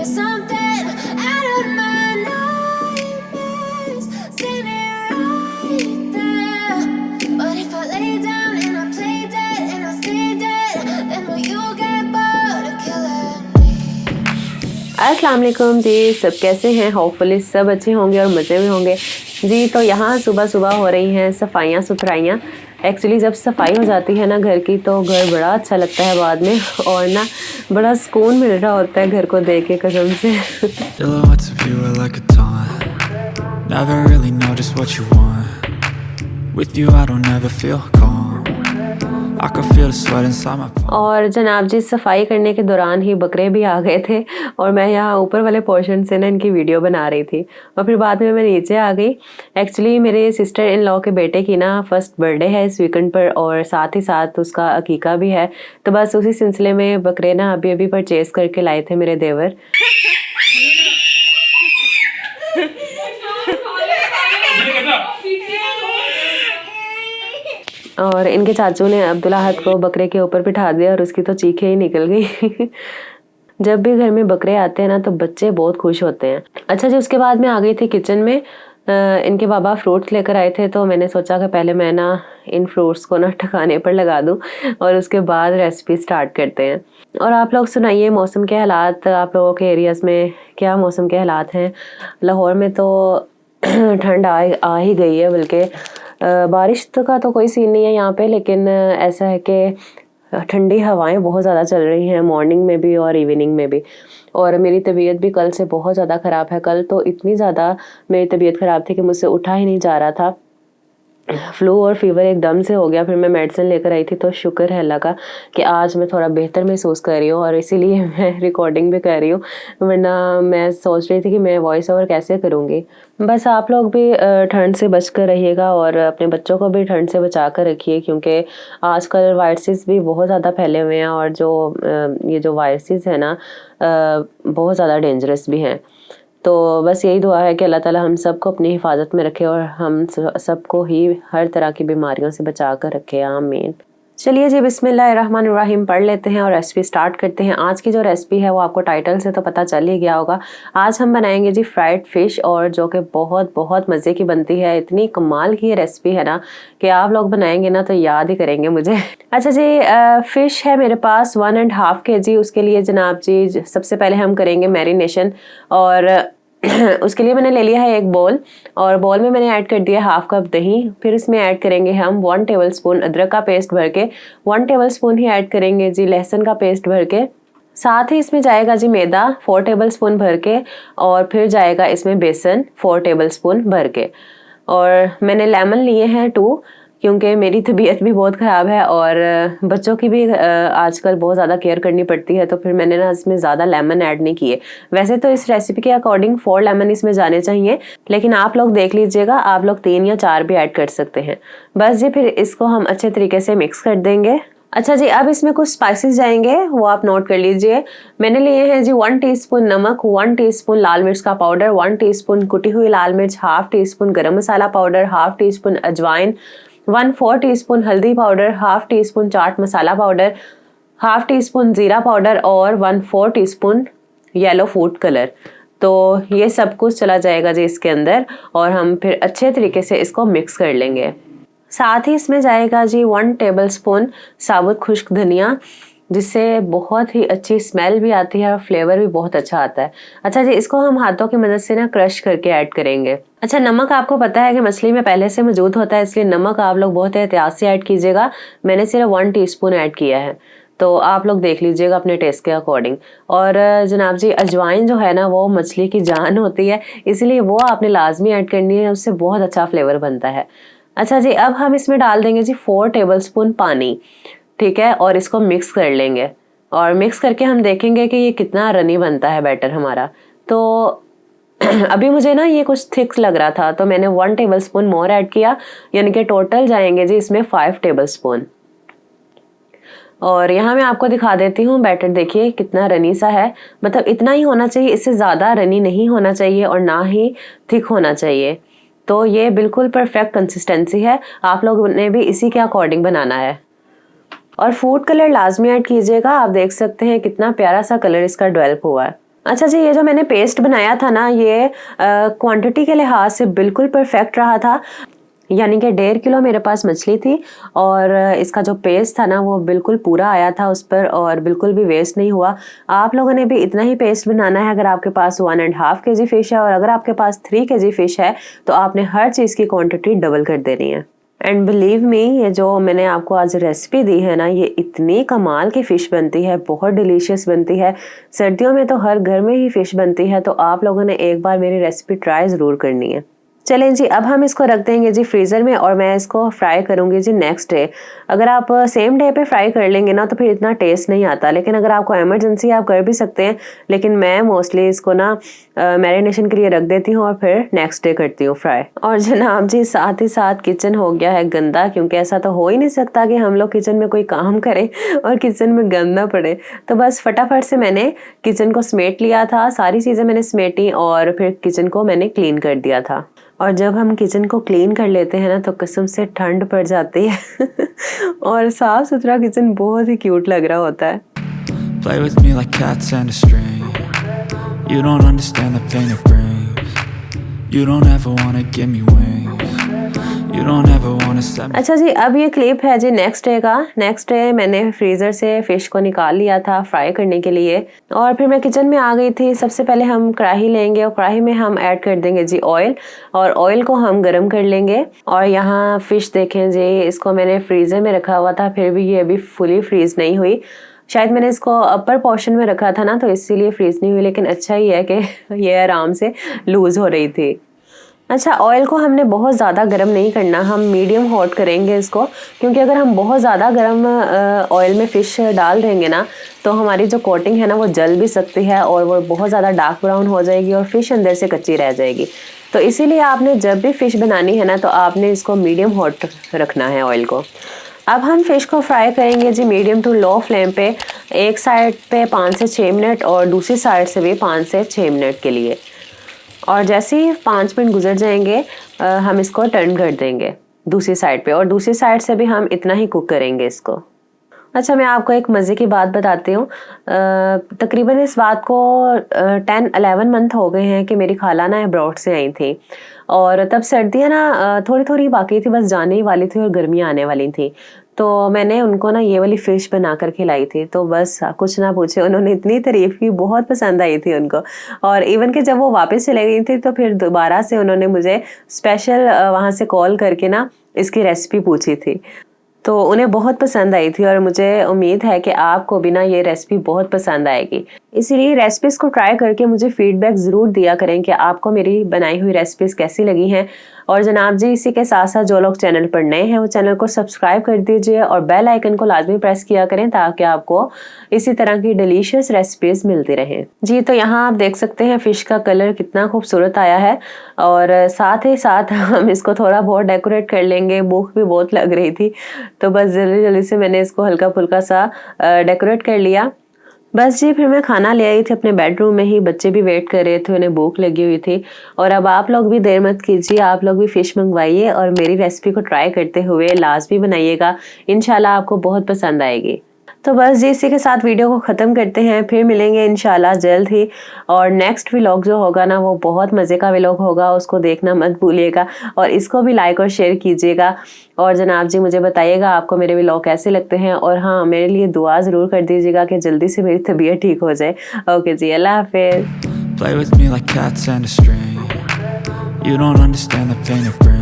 you're something out of my nightmares, standing right there. But if I lay down and I play dead and I stay dead, then will you get bored of killing me? अस्सलाम वालेकुम जी, सब कैसे हैं? Hopefully सब अच्छे होंगे और मज़े में होंगे जी। तो यहाँ सुबह सुबह हो रही हैं सफाइयाँ सुथराइयाँ। एक्चुअली जब सफाई हो जाती है ना घर की तो घर बड़ा अच्छा लगता है बाद में, और ना बड़ा सुकून मिल रहा होता है घर को देख के कसम से। Silhouettes of you are like a taunt. Never really know just what you want. With you I don't ever feel calm. I can feel the sweat inside my palms. और जनाब जी सफाई करने के दौरान ही बकरे भी आ गए थे और मैं यहाँ ऊपर वाले पोर्शन से ना इनकी वीडियो बना रही थी और फिर बाद में मैं नीचे आ गई। एक्चुअली मेरे सिस्टर इन लॉ के बेटे की ना फर्स्ट बर्थडे है इस वीकेंड पर और साथ ही साथ उसका अकीका भी है, तो बस उसी सिलसिले में बकरे ना अभी अभी परचेज़ करके लाए थे मेरे देवर। और इनके चाचू ने अब्दुल्ला हद को बकरे के ऊपर बिठा दिया और उसकी तो चीखें ही निकल गई। जब भी घर में बकरे आते हैं ना तो बच्चे बहुत खुश होते हैं। अच्छा जी, उसके बाद मैं आ गई थी किचन में। इनके बाबा फ्रूट्स लेकर आए थे तो मैंने सोचा कि पहले मैं ना इन फ्रूट्स को ना ठिकाने पर लगा दूं और उसके बाद रेसिपी स्टार्ट करते हैं। और आप लोग सुनाइए मौसम के हालात, आप लोगों के एरियाज़ में क्या मौसम के हालात हैं? लाहौर में तो ठंड आ ही गई है, बल्कि बारिश का तो कोई सीन नहीं है यहाँ पे, लेकिन ऐसा है कि ठंडी हवाएं बहुत ज़्यादा चल रही हैं मॉर्निंग में भी और इवनिंग में भी। और मेरी तबीयत भी कल से बहुत ज़्यादा ख़राब है। कल तो इतनी ज़्यादा मेरी तबीयत ख़राब थी कि मुझसे उठा ही नहीं जा रहा था। फ्लू और फीवर एकदम से हो गया। फिर मैं मेडिसिन लेकर आई थी तो शुक्र है अल्लाह का कि आज मैं थोड़ा बेहतर महसूस कर रही हूँ और इसीलिए मैं रिकॉर्डिंग भी कर रही हूँ, वरना मैं सोच रही थी कि मैं वॉइस ओवर कैसे करूँगी। बस आप लोग भी ठंड से बच कर रहिएगा और अपने बच्चों को भी ठंड से बचा कर रखिए, क्योंकि आजकल वायरसेस भी बहुत ज़्यादा फैले हुए हैं और जो ये जो वायरसेस है ना बहुत ज़्यादा डेंजरस भी हैं। तो बस यही दुआ है कि अल्लाह ताला हम सबको अपनी हिफाजत में रखे और हम सबको ही हर तरह की बीमारियों से बचा कर रखे, आमीन। चलिए जी, बिस्मिल्लाहिर्रहमानिर्रहीम पढ़ लेते हैं और रेसिपी स्टार्ट करते हैं। आज की जो रेसिपी है वो आपको टाइटल से तो पता चल ही गया होगा। आज हम बनाएंगे जी फ्राइड फ़िश, और जो कि बहुत बहुत मज़े की बनती है। इतनी कमाल की ये रेसिपी है ना कि आप लोग बनाएंगे ना तो याद ही करेंगे मुझे। अच्छा जी, फ़िश है मेरे पास 1.5 kg। उसके लिए जनाब जी सबसे पहले हम करेंगे मैरिनेशन, और उसके लिए मैंने ले लिया है एक बोल, और बोल में मैंने ऐड कर दिया 1/2 कप दही। फिर इसमें ऐड करेंगे हम 1 टेबलस्पून अदरक का पेस्ट भर के, 1 टेबलस्पून ही ऐड करेंगे जी लहसुन का पेस्ट भर के। साथ ही इसमें जाएगा जी मैदा 4 टेबलस्पून भर के, और फिर जाएगा इसमें बेसन 4 टेबलस्पून भर के। और मैंने लेमन लिए हैं 2, क्योंकि मेरी तबीयत भी बहुत ख़राब है और बच्चों की भी आजकल बहुत ज़्यादा केयर करनी पड़ती है, तो फिर मैंने ना इसमें ज़्यादा लेमन ऐड नहीं किए। वैसे तो इस रेसिपी के अकॉर्डिंग 4 लेमन इसमें जाने चाहिए, लेकिन आप लोग देख लीजिएगा, आप लोग 3 या 4 भी ऐड कर सकते हैं। बस जी, फिर इसको हम अच्छे तरीके से मिक्स कर देंगे। अच्छा जी, अब इसमें कुछ स्पाइसेस जाएंगे, वो आप नोट कर लीजिए। मैंने लिए हैं जी 1 टीस्पून नमक, 1 टीस्पून लाल मिर्च का पाउडर, 1 टीस्पून कुटी हुई लाल मिर्च, 1/2 टीस्पून गरम मसाला पाउडर, 1/2 टीस्पून अजवाइन, 1/4 टीस्पून हल्दी powder, 1/2 teaspoon chaat masala powder, 1/2 teaspoon जीरा पाउडर और 1/4 टीस्पून येलो फूड कलर। तो ये सब कुछ चला जाएगा जी इसके अंदर, और हम फिर अच्छे तरीके से इसको मिक्स कर लेंगे। साथ ही इसमें जाएगा जी 1 टेबलस्पून साबुत खुश्क धनिया, जिससे बहुत ही अच्छी स्मेल भी आती है और फ्लेवर भी बहुत अच्छा आता है। अच्छा जी, इसको हम हाथों की मदद से ना क्रश करके ऐड करेंगे। अच्छा, नमक आपको पता है कि मछली में पहले से मौजूद होता है, इसलिए नमक आप लोग बहुत एहतियात से ऐड कीजिएगा। मैंने सिर्फ 1 टीस्पून ऐड किया है, तो आप लोग देख लीजिएगा अपने टेस्ट के अकॉर्डिंग। और जनाब जी अजवाइन जो है ना वो मछली की जान होती है, इसलिए वो आपने लाजमी ऐड करनी है, उससे बहुत अच्छा फ्लेवर बनता है। अच्छा जी, अब हम इसमें डाल देंगे जी 4 टेबलस्पून पानी, ठीक है, और इसको मिक्स कर लेंगे। और मिक्स करके हम देखेंगे कि ये कितना रनी बनता है बैटर हमारा। तो अभी मुझे ना ये कुछ थिक लग रहा था, तो मैंने 1 टेबलस्पून मोर ऐड किया, यानी कि टोटल जाएंगे जी इसमें 5 टेबलस्पून। और यहाँ मैं आपको दिखा देती हूँ बैटर, देखिए कितना रनी सा है, मतलब इतना ही होना चाहिए, इससे ज़्यादा रनी नहीं होना चाहिए और ना ही थिक होना चाहिए। तो ये बिल्कुल परफेक्ट कंसिस्टेंसी है, आप लोगों ने भी इसी के अकॉर्डिंग बनाना है। और फूड कलर लाजमी ऐड कीजिएगा, आप देख सकते हैं कितना प्यारा सा कलर इसका डेवलप हुआ है। अच्छा जी, ये जो मैंने पेस्ट बनाया था ना, ये क्वांटिटी के लिहाज से बिल्कुल परफेक्ट रहा था। यानी कि 1.5 किलो मेरे पास मछली थी और इसका जो पेस्ट था ना वो बिल्कुल पूरा आया था उस पर और बिल्कुल भी वेस्ट नहीं हुआ। आप लोगों ने भी इतना ही पेस्ट बनाना है अगर आपके पास 1.5 kg फ़िश है, और अगर आपके पास 3 kg फ़िश है तो आपने हर चीज़ की क्वांटिटी डबल कर देनी है। एंड बिलीव मी, ये जो मैंने आपको आज रेसिपी दी है ना, ये इतनी कमाल की फ़िश बनती है, बहुत डिलीशियस बनती है। सर्दियों में तो हर घर में ही फ़िश बनती है, तो आप लोगों ने एक बार मेरी रेसिपी ट्राई ज़रूर करनी है। चलें जी, अब हम इसको रख देंगे जी फ्रीज़र में और मैं इसको फ्राई करूँगी जी नेक्स्ट डे। अगर आप सेम डे पे फ्राई कर लेंगे ना तो फिर इतना टेस्ट नहीं आता, लेकिन अगर आपको इमरजेंसी आप कर भी सकते हैं, लेकिन मैं मोस्टली इसको ना मैरिनेशन के लिए रख देती हूँ और फिर नेक्स्ट डे करती हूँ फ्राई। और जनाब जी, साथ ही साथ किचन हो गया है गंदा, क्योंकि ऐसा तो हो ही नहीं सकता कि हम लोग किचन में कोई काम करें और किचन में गंदा पड़े। तो बस फटाफट से मैंने किचन को समेट लिया था, सारी चीज़ें मैंने समेटी और फिर किचन को मैंने क्लीन कर दिया था। और जब हम किचन को क्लीन कर लेते हैं ना तो कसम से ठंड पड़ जाती है और साफ सुथरा किचन बहुत ही क्यूट लग रहा होता है। Play with me like cats and a string. You don't understand the pain it brings. You don't ever wanna give me wings. You don't ever wanna set me. अच्छा जी, अब ये क्लिप है जी next day का। Next day मैंने freezer से fish को निकाल लिया था फ्राई करने के लिए और फिर मैं किचन में आ गई थी। सबसे पहले हम कढ़ाई लेंगे और कढ़ाई में हम ऐड कर देंगे जी ऑयल, और ऑयल को हम गरम कर लेंगे। और यहाँ फ़िश देखें जी, इसको मैंने फ्रीज़र में रखा हुआ था, फिर भी ये अभी फुली फ्रीज़ नहीं हुई। शायद मैंने इसको अपर पोर्शन में रखा था ना तो इसीलिए फ्रीज़ नहीं हुई, लेकिन अच्छा ही है कि ये आराम से लूज़ हो रही थी। अच्छा, ऑयल को हमने बहुत ज़्यादा गर्म नहीं करना, हम मीडियम हॉट करेंगे इसको, क्योंकि अगर हम बहुत ज़्यादा गर्म ऑयल में फ़िश डाल देंगे ना तो हमारी जो कोटिंग है ना वो जल भी सकती है और वो बहुत ज़्यादा डार्क ब्राउन हो जाएगी और फ़िश अंदर से कच्ची रह जाएगी। तो इसीलिए आपने जब भी फ़िश बनानी है ना तो आपने इसको मीडियम हॉट रखना है ऑयल को। अब हम फ़िश को फ्राई करेंगे जी मीडियम टू लो फ्लेम पे, एक साइड पे 5 से 6 मिनट और दूसरी साइड से भी 5 से 6 मिनट के लिए। और जैसे ही 5 मिनट गुजर जाएंगे हम इसको टर्न कर देंगे दूसरी साइड पे, और दूसरी साइड से भी हम इतना ही कुक करेंगे इसको। अच्छा, मैं आपको एक मज़े की बात बताती हूँ। तकरीबन इस बात को 10-11 मंथ हो गए हैं कि मेरी खाला ना अब्रॉड से आई थी और तब सर्दियाँ ना थोड़ी थोड़ी बाकी थी, बस जाने ही वाली थी और गर्मियाँ आने वाली थी। तो मैंने उनको ना ये वाली फ़िश बना कर खिलाई थी, तो बस कुछ ना पूछे, उन्होंने इतनी तारीफ़ की, बहुत पसंद आई थी उनको। और इवन कि जब वो वापस चले गई थी तो फिर दोबारा से उन्होंने मुझे स्पेशल वहाँ से कॉल करके ना इसकी रेसिपी पूछी थी, तो उन्हें बहुत पसंद आई थी और मुझे उम्मीद है कि आपको भी ना ये रेसिपी बहुत पसंद आएगी। इसीलिए रेसिपीज़ को ट्राई करके मुझे फीडबैक ज़रूर दिया करें कि आपको मेरी बनाई हुई रेसिपीज़ कैसी लगी हैं। और जनाब जी, इसी के साथ साथ जो लोग चैनल पर नए हैं वो चैनल को सब्सक्राइब कर दीजिए और बेल आइकन को लाजमी प्रेस किया करें ताकि आपको इसी तरह की डिलीशियस रेसिपीज़ मिलती रहें जी। तो यहाँ आप देख सकते हैं फ़िश का कलर कितना खूबसूरत आया है और साथ ही साथ हम इसको थोड़ा बहुत डेकोरेट कर लेंगे। भूख भी बहुत लग रही थी तो बस जल्दी जल्दी से मैंने इसको हल्का फुल्का सा डेकोरेट कर लिया। बस जी, फिर मैं खाना ले आई थी अपने बेडरूम में ही, बच्चे भी वेट कर रहे थे, उन्हें भूख लगी हुई थी। और अब आप लोग भी देर मत कीजिए, आप लोग भी फ़िश मंगवाइए और मेरी रेसिपी को ट्राई करते हुए लाजमी बनाइएगा, इंशाल्लाह आपको बहुत पसंद आएगी। तो बस जी, इसी के साथ वीडियो को ख़त्म करते हैं, फिर मिलेंगे इंशाल्लाह जल्द ही। और नेक्स्ट व्लॉग जो होगा ना वो बहुत मज़े का व्लॉग होगा, उसको देखना मत भूलिएगा और इसको भी लाइक और शेयर कीजिएगा। और जनाब जी, मुझे बताइएगा आपको मेरे व्लॉग कैसे लगते हैं और हाँ, मेरे लिए दुआ ज़रूर कर दीजिएगा कि जल्दी से मेरी तबीयत ठीक हो जाए। ओके जी, अल्लाह हाफिज़। Play with me like cats and a string. You don't understand the pain it brings.